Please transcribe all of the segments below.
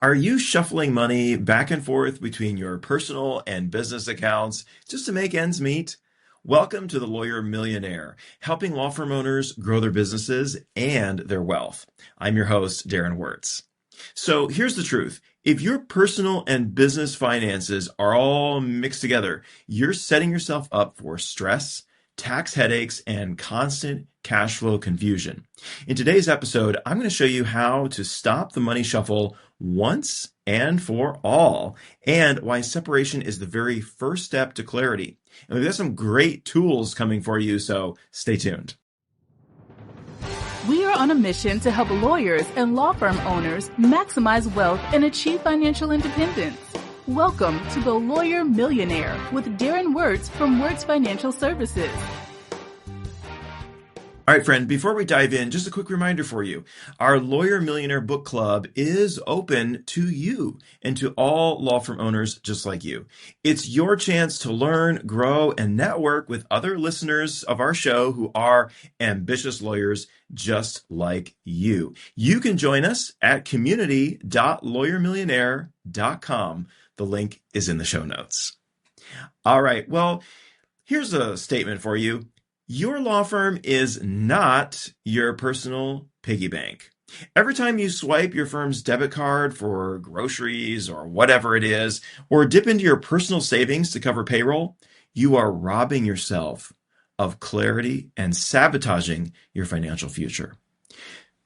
Are you shuffling money back and forth between your personal and business accounts just to make ends meet? Welcome to the Lawyer Millionaire, helping law firm owners grow their businesses and their wealth. I'm your host, Darren Wirtz. So here's the truth. If your personal and business finances are all mixed together, you're setting yourself up for stress, tax headaches, and constant cash flow confusion. In today's episode, I'm going to show you how to stop the money shuffle once and for all, and why separation is the very first step to clarity. And we've got some great tools coming for you, so stay tuned. We are on a mission to help lawyers and law firm owners maximize wealth and achieve financial independence. Welcome to the Lawyer Millionaire with Darren Wirtz from Wirtz Financial Services. All right, friend, before we dive in, just a quick reminder for you. Our Lawyer Millionaire Book Club is open to you and to all law firm owners just like you. It's your chance to learn, grow, and network with other listeners of our show who are ambitious lawyers just like you. You can join us at community.lawyermillionaire.com. The link is in the show notes. All right, well, here's a statement for you. Your law firm is not your personal piggy bank. Every time you swipe your firm's debit card for groceries or whatever it is, or dip into your personal savings to cover payroll, you are robbing yourself of clarity and sabotaging your financial future.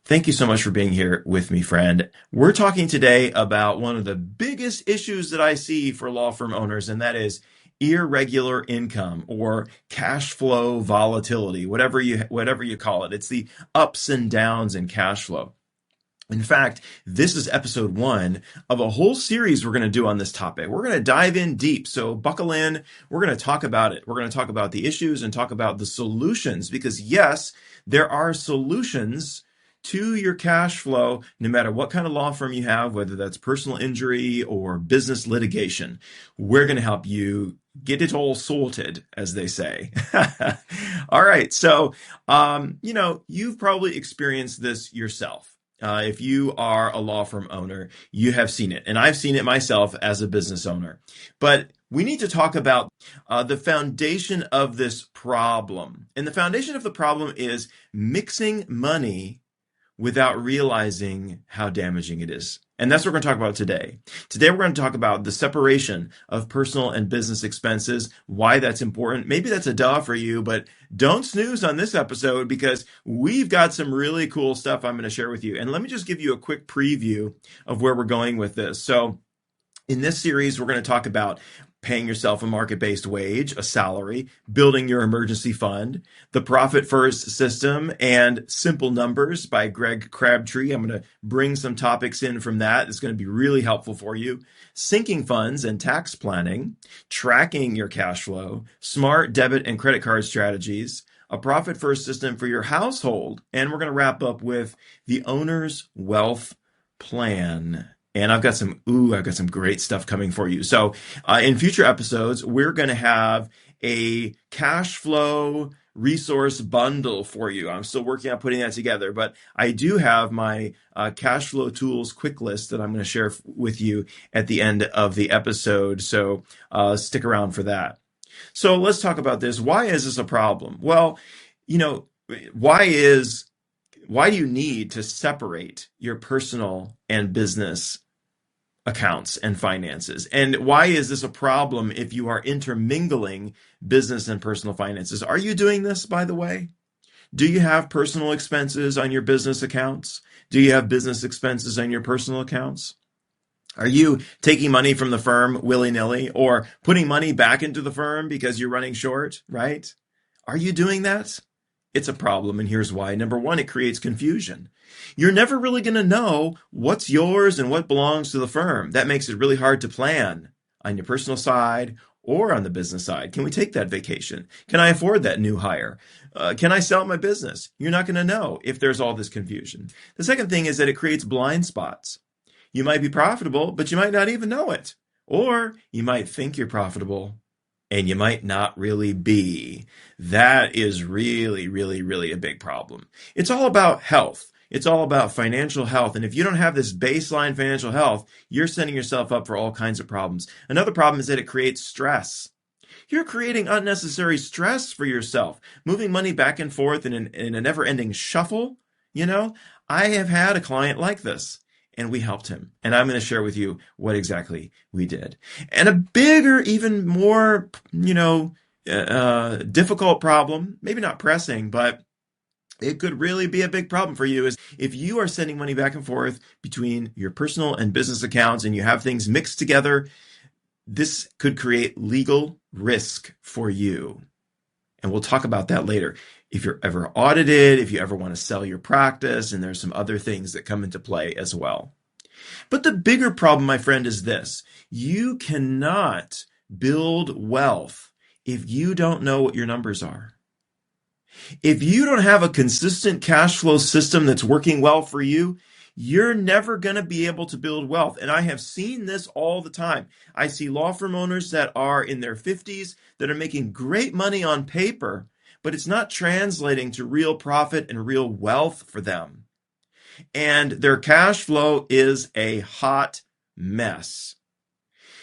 Thank you so much for being here with me, friend. We're talking today about one of the biggest issues that I see for law firm owners, and that is irregular income or cash flow volatility, whatever you call it. It's the ups and downs in cash flow. In fact, this is episode 1 of a whole series we're going to do on this topic. We're going to dive in deep, so buckle in. We're going to talk about it. We're going to talk about the issues and talk about the solutions, because yes, there are solutions to your cash flow, no matter what kind of law firm you have, whether that's personal injury or business litigation. We're going to help you get it all sorted, as they say. All right. So, you've probably experienced this yourself. If you are a law firm owner, you have seen it. And I've seen it myself as a business owner. But we need to talk about the foundation of this problem. And the foundation of the problem is mixing money without realizing how damaging it is. And that's what we're going to talk about today. Today, we're going to talk about the separation of personal and business expenses, why that's important. Maybe that's a duh for you, but don't snooze on this episode, because we've got some really cool stuff I'm going to share with you. And let me just give you a quick preview of where we're going with this. So in this series, we're going to talk about paying yourself a market-based wage, a salary, building your emergency fund, the Profit First system, and Simple Numbers by Greg Crabtree. I'm going to bring some topics in from that. It's going to be really helpful for you. Sinking funds and tax planning, tracking your cash flow, smart debit and credit card strategies, a Profit First system for your household, and we're going to wrap up with the owner's wealth plan. And I've got some great stuff coming for you. So in future episodes, we're going to have a cash flow resource bundle for you. I'm still working on putting that together, but I do have my cash flow tools quick list that I'm going to share with you at the end of the episode. So stick around for that. So let's talk about this. Why is this a problem? Well, why do you need to separate your personal and business accounts and finances? And why is this a problem if you are intermingling business and personal finances? Are you doing this, by the way? Do you have personal expenses on your business accounts? Do you have business expenses on your personal accounts? Are you taking money from the firm willy-nilly, or putting money back into the firm because you're running short, right? Are you doing that? It's a problem, and here's why. Number one, it creates confusion. You're never really going to know what's yours and what belongs to the firm. That makes it really hard to plan on your personal side or on the business side. Can we take that vacation? Can I afford that new hire? Can I sell my business? You're not going to know if there's all this confusion. The second thing is that it creates blind spots. You might be profitable, but you might not even know it. Or you might think you're profitable, and you might not really be. That is really, really, really a big problem. It's all about health. It's all about financial health. And if you don't have this baseline financial health, you're setting yourself up for all kinds of problems. Another problem is that it creates stress. You're creating unnecessary stress for yourself, moving money back and forth in a never-ending shuffle. You know, I have had a client like this, and we helped him. And I'm going to share with you what exactly we did. And a bigger, even more, difficult problem, maybe not pressing, but it could really be a big problem for you, is if you are sending money back and forth between your personal and business accounts and you have things mixed together. This could create legal risk for you. And we'll talk about that later. If you're ever audited, if you ever want to sell your practice, and there's some other things that come into play as well. But the bigger problem, my friend, is this. You cannot build wealth if you don't know what your numbers are. If you don't have a consistent cash flow system that's working well for you, you're never going to be able to build wealth. And I have seen this all the time. I see law firm owners that are in their 50s that are making great money on paper, but it's not translating to real profit and real wealth for them. And their cash flow is a hot mess.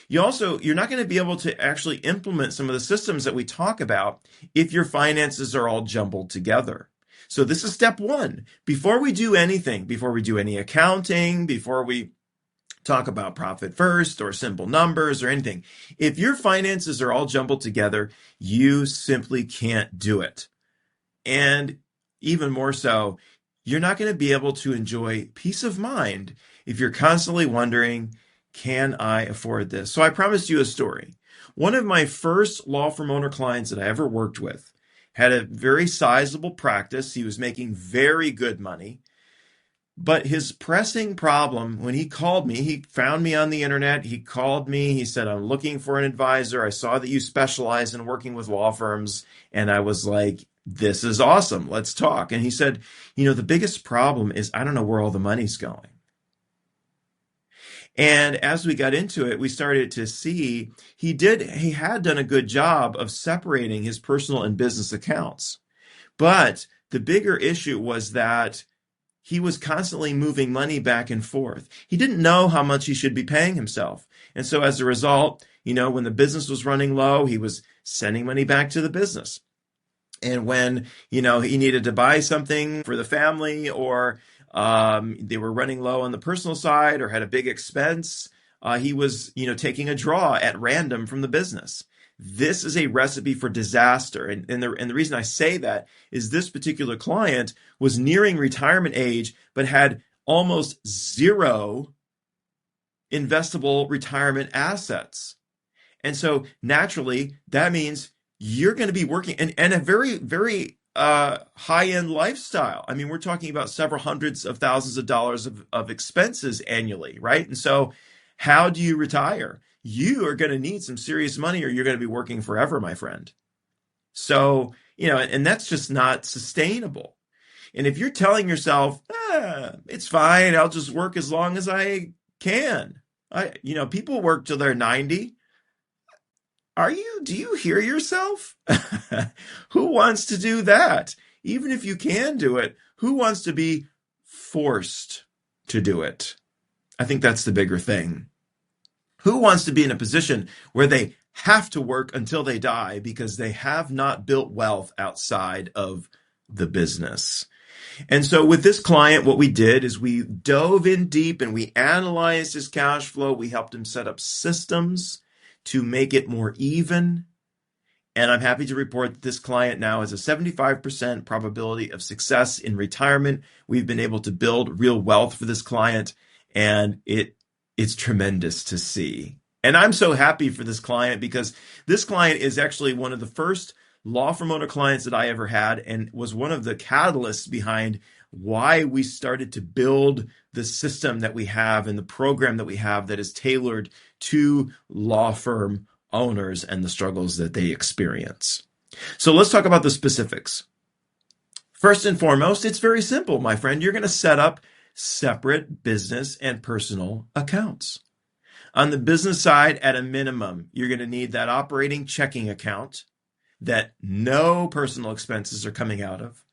You're not going to be able to actually implement some of the systems that we talk about if your finances are all jumbled together. So this is step one. Before we do anything, before we do any accounting, before we talk about profit first or simple numbers or anything, if your finances are all jumbled together, you simply can't do it. And even more so, you're not going to be able to enjoy peace of mind if you're constantly wondering, can I afford this? So I promised you a story. One of my first law firm owner clients that I ever worked with had a very sizable practice. He was making very good money. But his pressing problem, when he called me, he found me on the internet. He called me. He said, I'm looking for an advisor. I saw that you specialize in working with law firms. And I was like, this is awesome. Let's talk. And he said, the biggest problem is I don't know where all the money's going. And as we got into it, we started to see he had done a good job of separating his personal and business accounts. But the bigger issue was that he was constantly moving money back and forth. He didn't know how much he should be paying himself. And so as a result, when the business was running low, he was sending money back to the business. And when, he needed to buy something for the family, or they were running low on the personal side or had a big expense, he was, taking a draw at random from the business. This is a recipe for disaster. And the reason I say that is this particular client was nearing retirement age, but had almost zero investable retirement assets. And so naturally, that means you're going to be working and a very, very high-end lifestyle. I mean, we're talking about several hundreds of thousands of dollars of expenses annually, right? And so how do you retire? You are going to need some serious money or you're going to be working forever, my friend. So, and that's just not sustainable. And if you're telling yourself, it's fine, I'll just work as long as I can. People work till they're 90. Do you hear yourself? Who wants to do that? Even if you can do it, who wants to be forced to do it? I think that's the bigger thing. Who wants to be in a position where they have to work until they die because they have not built wealth outside of the business? And so with this client, what we did is we dove in deep and we analyzed his cash flow. We helped him set up systems to make it more even. And I'm happy to report that this client now has a 75% probability of success in retirement. We've been able to build real wealth for this client, and it's tremendous to see. And I'm so happy for this client because this client is actually one of the first law firm owner clients that I ever had, and was one of the catalysts behind why we started to build the system that we have and the program that we have that is tailored to law firm owners and the struggles that they experience. So let's talk about the specifics. First and foremost, it's very simple, my friend. You're going to set up separate business and personal accounts. On the business side, at a minimum, you're going to need that operating checking account that no personal expenses are coming out of.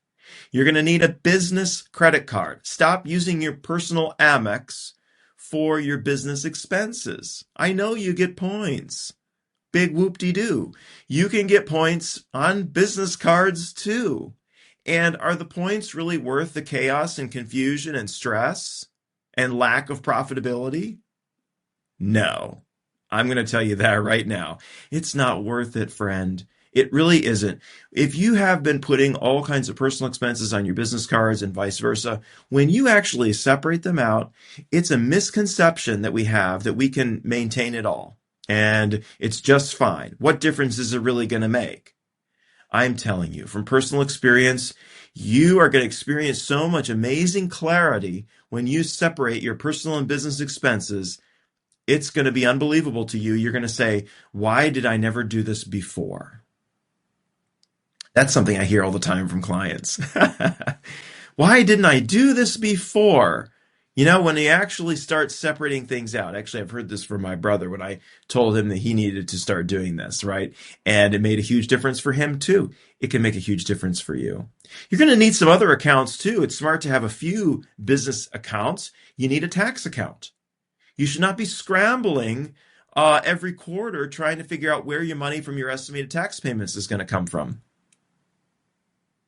You're going to need a business credit card. Stop using your personal Amex for your business expenses. I know you get points. Big whoop-de-doo. You can get points on business cards too. And are the points really worth the chaos and confusion and stress and lack of profitability? No. I'm going to tell you that right now. It's not worth it, friend. It really isn't. If you have been putting all kinds of personal expenses on your business cards and vice versa, when you actually separate them out, it's a misconception that we have that we can maintain it all. And it's just fine. What difference is it really going to make? I'm telling you from personal experience, you are going to experience so much amazing clarity when you separate your personal and business expenses. It's going to be unbelievable to you. You're going to say, why did I never do this before? That's something I hear all the time from clients. Why didn't I do this before? You know, when he actually starts separating things out. Actually, I've heard this from my brother when I told him that he needed to start doing this, right? And it made a huge difference for him too. It can make a huge difference for you. You're going to need some other accounts too. It's smart to have a few business accounts. You need a tax account. You should not be scrambling every quarter trying to figure out where your money from your estimated tax payments is going to come from.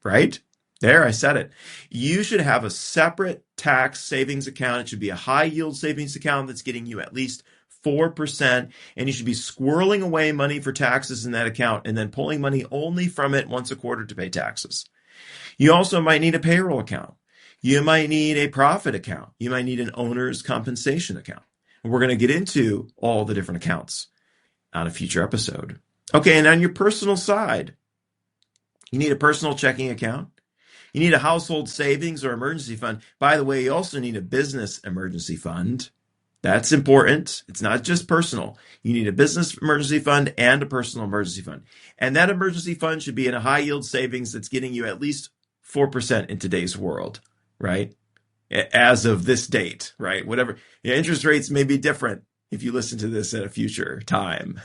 Right? There, I said it. You should have a separate tax savings account. It should be a high yield savings account that's getting you at least 4%. And you should be squirreling away money for taxes in that account and then pulling money only from it once a quarter to pay taxes. You also might need a payroll account. You might need a profit account. You might need an owner's compensation account. And we're going to get into all the different accounts on a future episode. Okay, and on your personal side, you need a personal checking account. You need a household savings or emergency fund. By the way, you also need a business emergency fund. That's important. It's not just personal. You need a business emergency fund and a personal emergency fund. And that emergency fund should be in a high yield savings that's getting you at least 4% in today's world, right? As of this date, right? Whatever. Yeah, interest rates may be different if you listen to this at a future time.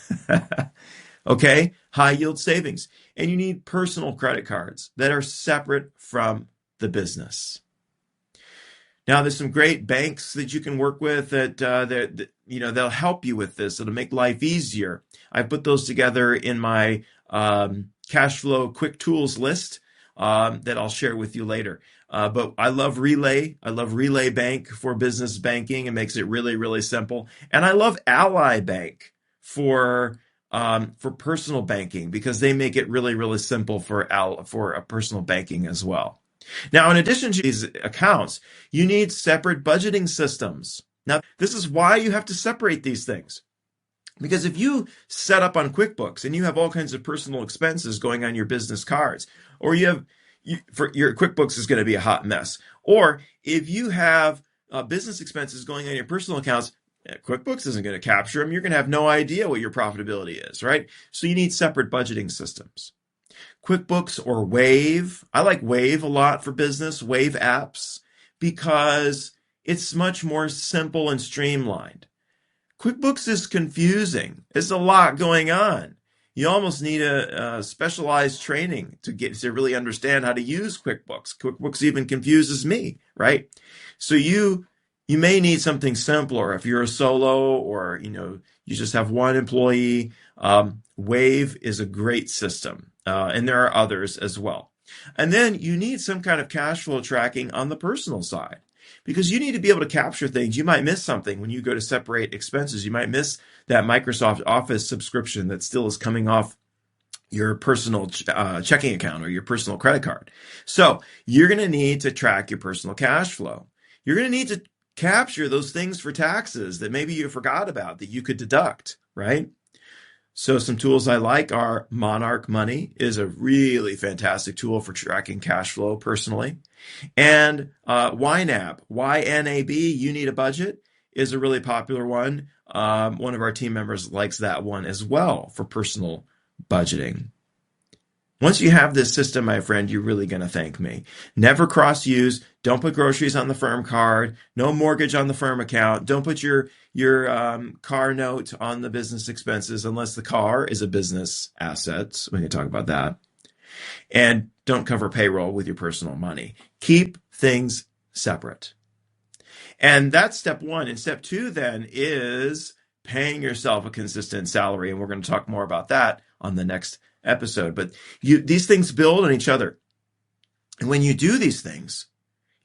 Okay, high yield savings. And you need personal credit cards that are separate from the business. Now, there's some great banks that you can work with that they'll help you with this. It'll make life easier. I put those together in my cash flow quick tools list that I'll share with you later. But I love Relay. I love Relay Bank for business banking. It makes it really, really simple. And I love Ally Bank for personal banking because they make it really, really simple for a personal banking as well. Now, in addition to these accounts, you need separate budgeting systems. Now, this is why you have to separate these things. Because if you set up on QuickBooks and you have all kinds of personal expenses going on your business cards, or for your QuickBooks is going to be a hot mess. Or if you have business expenses going on your personal accounts, QuickBooks isn't going to capture them. You're going to have no idea what your profitability is, right? So you need separate budgeting systems. QuickBooks or Wave. I like Wave a lot for business, Wave apps, because it's much more simple and streamlined. QuickBooks is confusing. There's a lot going on. You almost need a specialized training to really understand how to use QuickBooks. QuickBooks even confuses me, right? So you may need something simpler if you're a solo or you just have one employee. Wave is a great system, and there are others as well. And then you need some kind of cash flow tracking on the personal side, because you need to be able to capture things. You might miss something when you go to separate expenses. You might miss that Microsoft Office subscription that still is coming off your personal checking account or your personal credit card. So you're going to need to track your personal cash flow. You're going to need to capture those things for taxes that maybe you forgot about that you could deduct, right? So some tools I like are Monarch Money is a really fantastic tool for tracking cash flow personally. And YNAB, Y-N-A-B, You Need a Budget, is a really popular one. One of our team members likes that one as well for personal budgeting. Once you have this system, my friend, you're really going to thank me. Never cross-use. Don't put groceries on the firm card. No mortgage on the firm account. Don't put your car note on the business expenses unless the car is a business asset. We can talk about that. And don't cover payroll with your personal money. Keep things separate. And that's step one. And step two then is paying yourself a consistent salary. And we're going to talk more about that on the next episode. But these things build on each other. And when you do these things,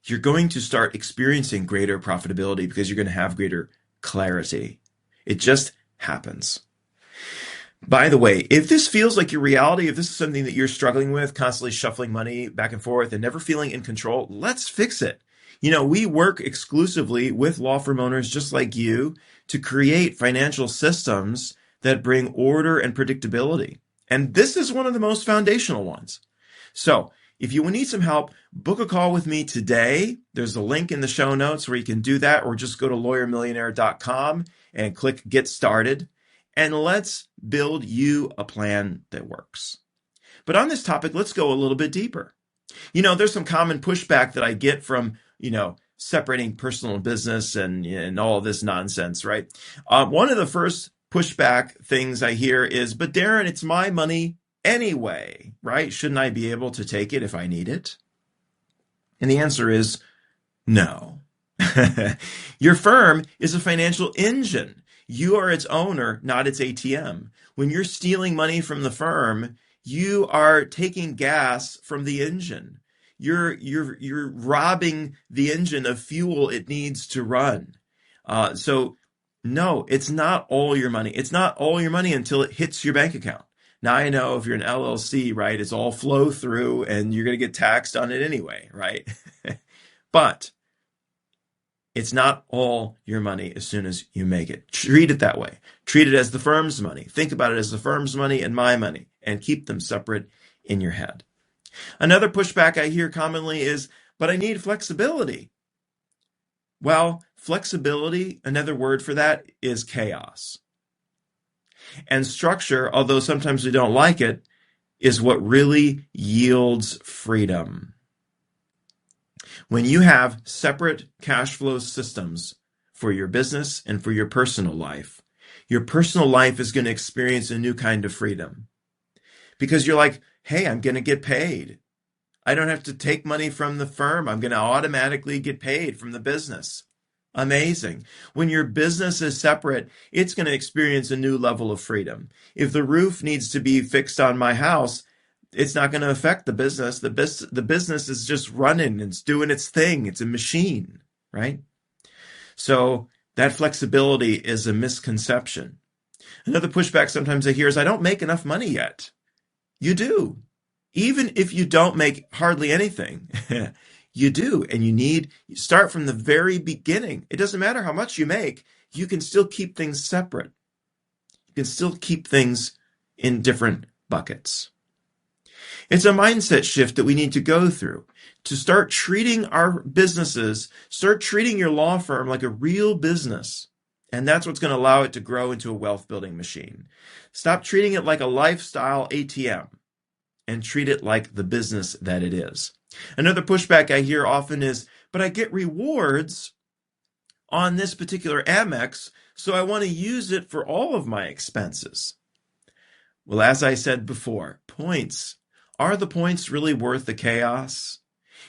you're going to start experiencing greater profitability because you're going to have greater clarity. It just happens. By the way, if this feels like your reality, if this is something that you're struggling with, constantly shuffling money back and forth and never feeling in control, let's fix it. We work exclusively with law firm owners just like you to create financial systems that bring order and predictability. And this is one of the most foundational ones. So if you need some help, book a call with me today. There's a link in the show notes where you can do that, or just go to lawyermillionaire.com and click Get Started. And let's build you a plan that works. But on this topic, let's go a little bit deeper. There's some common pushback that I get from, separating personal and business and all of this nonsense, right? One of the first pushback things I hear is, but Darren, it's my money anyway, right? Shouldn't I be able to take it if I need it? And the answer is no. Your firm is a financial engine. You are its owner, not its ATM. When you're stealing money from the firm, you are taking gas from the engine. You're robbing the engine of fuel it needs to run. So no, it's not all your money. It's not all your money until it hits your bank account. Now I know if you're an LLC, right, it's all flow through and you're going to get taxed on it anyway, right? But it's not all your money as soon as you make it. Treat it that way. Treat it as the firm's money. Think about it as the firm's money and my money, and keep them separate in your head. Another pushback I hear commonly is, but I need flexibility. Well, flexibility, another word for that is chaos. And structure, although sometimes we don't like it, is what really yields freedom. When you have separate cash flow systems for your business and for your personal life is going to experience a new kind of freedom. Because you're like, hey, I'm going to get paid. I don't have to take money from the firm. I'm going to automatically get paid from the business. Amazing. When your business is separate, it's going to experience a new level of freedom. If the roof needs to be fixed on my house, it's not going to affect the business. The business is just running. It's doing its thing. It's a machine, right? So that flexibility is a misconception. Another pushback sometimes I hear is, I don't make enough money yet. You do. Even if you don't make hardly anything, you do. And you start from the very beginning. It doesn't matter how much you make. You can still keep things separate. You can still keep things in different buckets. It's a mindset shift that we need to go through to start treating our businesses, start treating your law firm like a real business. And that's what's going to allow it to grow into a wealth building machine. Stop treating it like a lifestyle ATM and treat it like the business that it is. Another pushback I hear often is, but I get rewards on this particular Amex, so I want to use it for all of my expenses. Well, as I said before, points. Are the points really worth the chaos?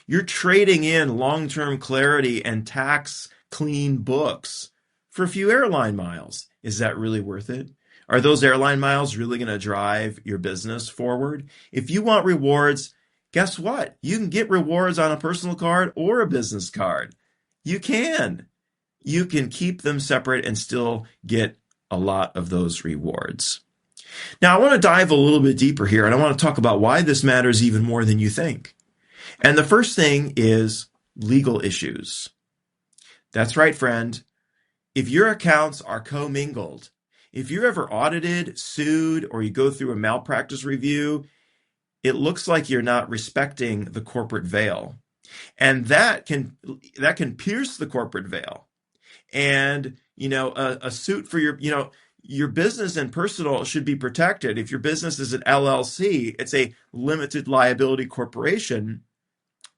You're trading in long-term clarity and tax clean books for a few airline miles. Is that really worth it? Are those airline miles really going to drive your business forward? If you want rewards, guess what? You can get rewards on a personal card or a business card. You can. You can keep them separate and still get a lot of those rewards. Now, I want to dive a little bit deeper here, and I want to talk about why this matters even more than you think. And the first thing is legal issues. That's right, friend. If your accounts are commingled, if you're ever audited, sued, or you go through a malpractice review, it looks like you're not respecting the corporate veil. And that can pierce the corporate veil. And, a suit for your business and personal should be protected. If your business is an LLC, it's a limited liability corporation.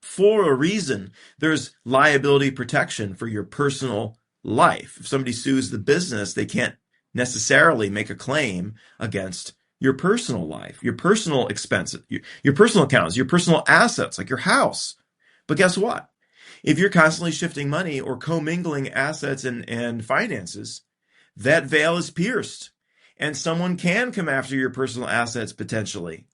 For a reason, there's liability protection for your personal life. If somebody sues the business, they can't necessarily make a claim against your personal life, your personal expenses, your personal accounts, your personal assets, like your house. But guess what? If you're constantly shifting money or commingling assets and finances, that veil is pierced and someone can come after your personal assets potentially.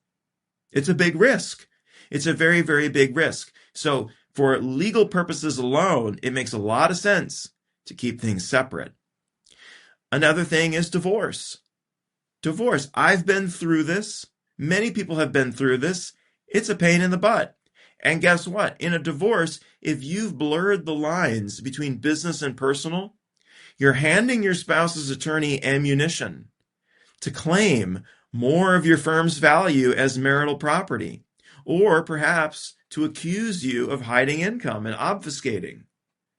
It's a big risk. It's a very, very big risk. So for legal purposes alone, it makes a lot of sense to keep things separate. Another thing is divorce. Divorce. I've been through this. Many people have been through this. It's a pain in the butt. And guess what? In a divorce, if you've blurred the lines between business and personal, you're handing your spouse's attorney ammunition to claim more of your firm's value as marital property, or perhaps to accuse you of hiding income and obfuscating.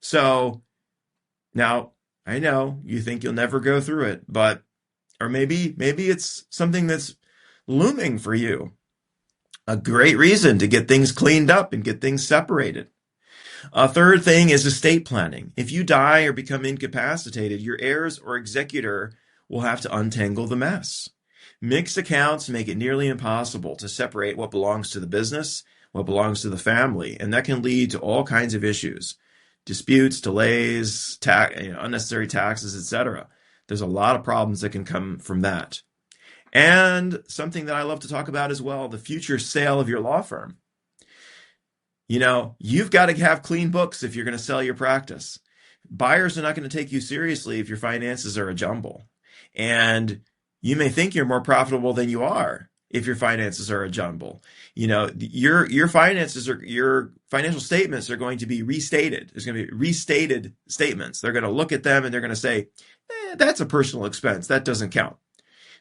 So now I know you think you'll never go through it, or maybe it's something that's looming for you. A great reason to get things cleaned up and get things separated. A third thing is estate planning. If you die or become incapacitated, your heirs or executor will have to untangle the mess. Mixed accounts make it nearly impossible to separate what belongs to the business, what belongs to the family, and that can lead to all kinds of issues. Disputes, delays, unnecessary taxes, etc. There's a lot of problems that can come from that. And something that I love to talk about as well, the future sale of your law firm. You've got to have clean books if you're going to sell your practice. Buyers are not going to take you seriously if your finances are a jumble. And you may think you're more profitable than you are if your finances are a jumble. Your finances or your financial statements are going to be restated. There's going to be restated statements. They're going to look at them and they're going to say, that's a personal expense. That doesn't count.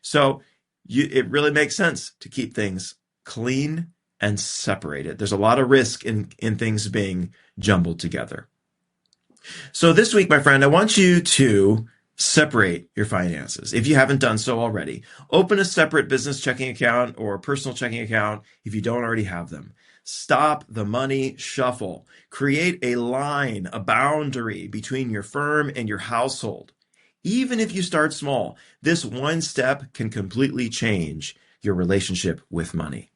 So it really makes sense to keep things clean and separated. There's a lot of risk in things being jumbled together. So this week, my friend, I want you to separate your finances. If you haven't done so already, open a separate business checking account or personal checking account if you don't already have them. Stop the money shuffle. Create a line, a boundary between your firm and your household. Even if you start small, this one step can completely change your relationship with money.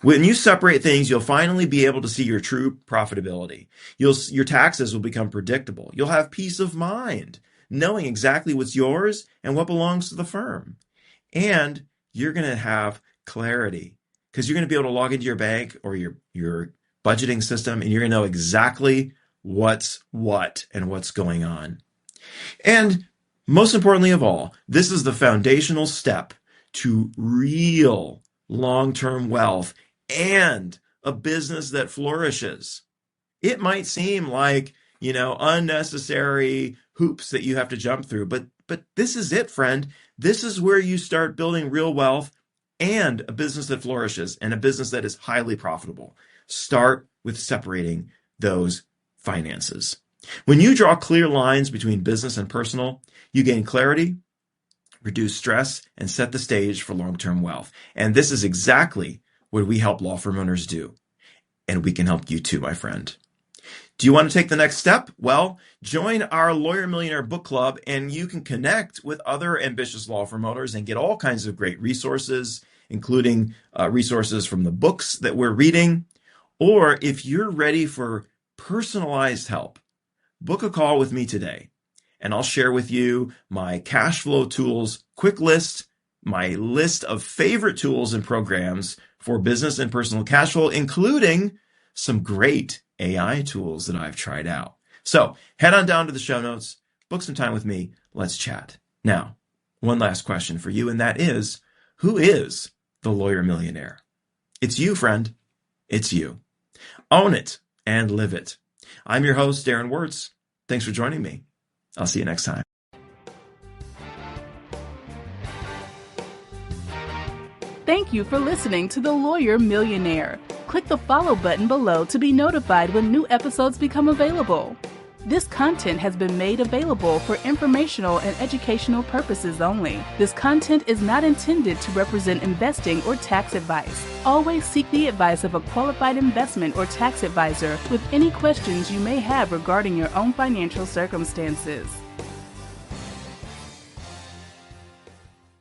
When you separate things, you'll finally be able to see your true profitability. Your taxes will become predictable. You'll have peace of mind, knowing exactly what's yours and what belongs to the firm. And you're going to have clarity because you're going to be able to log into your bank or your budgeting system, and you're going to know exactly what's what and what's going on. And most importantly of all, this is the foundational step to real long-term wealth and a business that flourishes. It might seem like, unnecessary hoops that you have to jump through, but this is it, friend. This is where you start building real wealth and a business that flourishes and a business that is highly profitable. Start with separating those finances. When you draw clear lines between business and personal, you gain clarity, reduce stress, and set the stage for long-term wealth. And this is exactly what we help law firm owners do. And we can help you too, my friend. Do you want to take the next step? Well, join our Lawyer Millionaire Book Club, and you can connect with other ambitious law firm owners and get all kinds of great resources, including resources from the books that we're reading. Or if you're ready for personalized help, book a call with me today, and I'll share with you my cash flow tools quick list, my list of favorite tools and programs for business and personal cash flow, including some great AI tools that I've tried out. So head on down to the show notes, book some time with me, let's chat. Now, one last question for you, and that is, who is the lawyer millionaire? It's you, friend. It's you. Own it and live it. I'm your host, Darren Wirtz. Thanks for joining me. I'll see you next time. Thank you for listening to The Lawyer Millionaire. Click the follow button below to be notified when new episodes become available. This content has been made available for informational and educational purposes only. This content is not intended to represent investing or tax advice. Always seek the advice of a qualified investment or tax advisor with any questions you may have regarding your own financial circumstances.